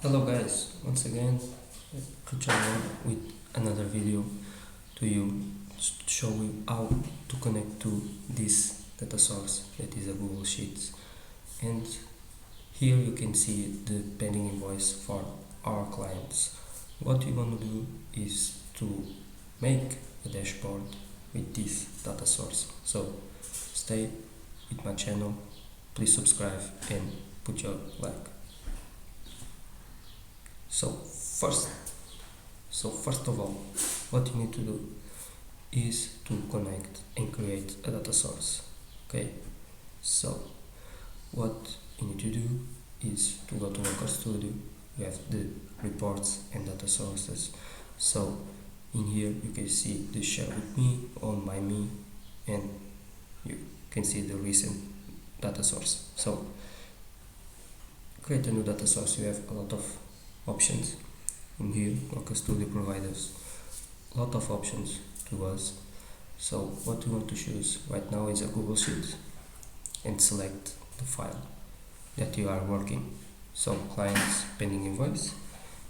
Hello guys, once again, Kuchana with another video to you, to show you how to connect to this data source that is a Google Sheets. And here you can see the pending invoice for our clients. What you want to do is to make a dashboard with this data source. So stay with my channel, please subscribe and put your like. So first of all, what you need to do is to connect and create a data source. Okay, so what you need to do is to go to Worker Studio. You have the reports and data sources. So in here you can see the share with me, owned by me, and you can see the recent data source. So create a new data source. You have a lot of options in here. Worker Studio provides us a lot of options to us. So what we want to choose right now is a Google Sheet and select the file that you are working. So clients pending invoice,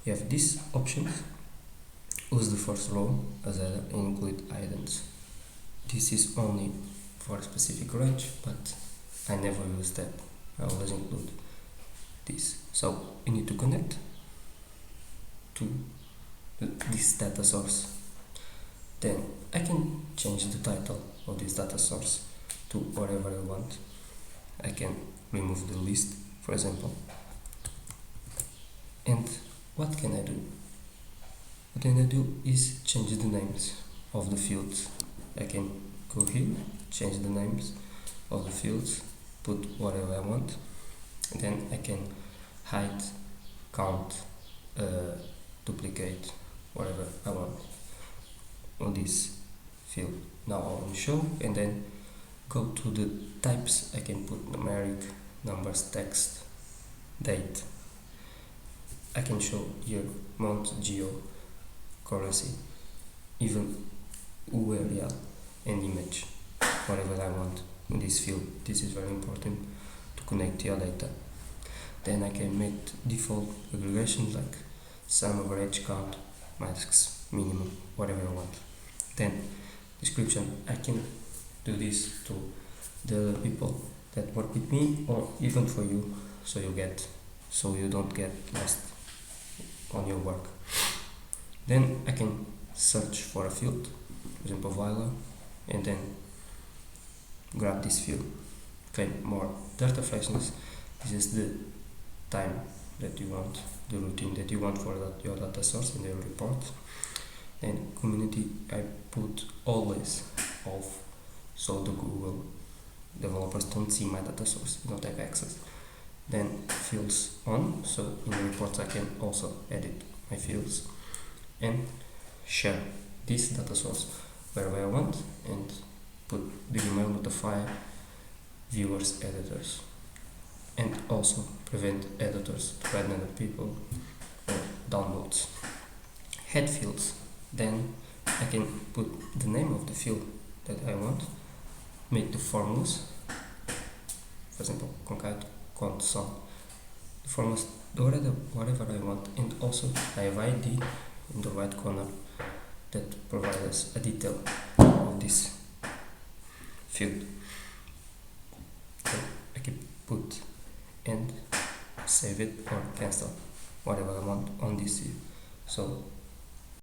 you have these options. Use the first row as an include items. This is only for a specific range, but I never use that. I always include this. So you need to connect to this data source. Then I can change the title of this data source to whatever I want. I can remove the list, for example. And what can I do? What can I do is change the names of the fields. I can go here, change the names of the fields, put whatever I want, and then I can hide, count, duplicate, whatever I want on this field. Now I will show, and then go to the types. I can put numeric, numbers, text, date. I can show here month, geo, currency, even URL and image, whatever I want in this field. This is very important to connect your data. Then I can make default aggregations like sum, average, count, max, minimum, whatever I want. Then description, I can do this to the people that work with me or even for you, so you don't get lost on your work. Then I can search for a field, for example Viola, and then grab this field. Okay, more data freshness. This is the time that you want, the routine that you want for your data source in the report. Then community, I put always off, so the Google developers don't see my data source, don't have access. Then fields on, so in the reports I can also edit my fields and share this data source wherever I want, and put the email notify viewers, editors, and also prevent editors to add other people or downloads. Head fields, then I can put the name of the field that I want, make the formulas, for example concat, cont, sum, the formulas, whatever I want, and also I have ID in the right corner that provides us a detail of this field. So I can put and save it or cancel whatever I want on this field. So